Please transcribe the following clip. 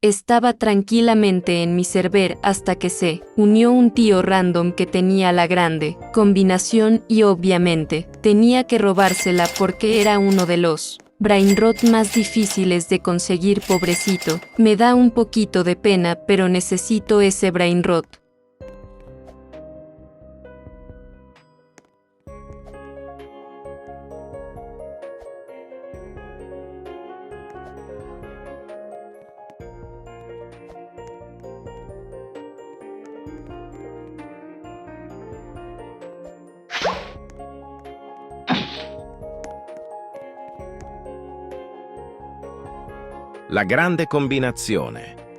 Estaba tranquilamente en mi server hasta que se unió un tío random que tenía la grande combinación y obviamente tenía que robársela porque era uno de los brainrot más difíciles de conseguir, pobrecito. Me da un poquito de pena, pero necesito ese brainrot. La grande combinazione.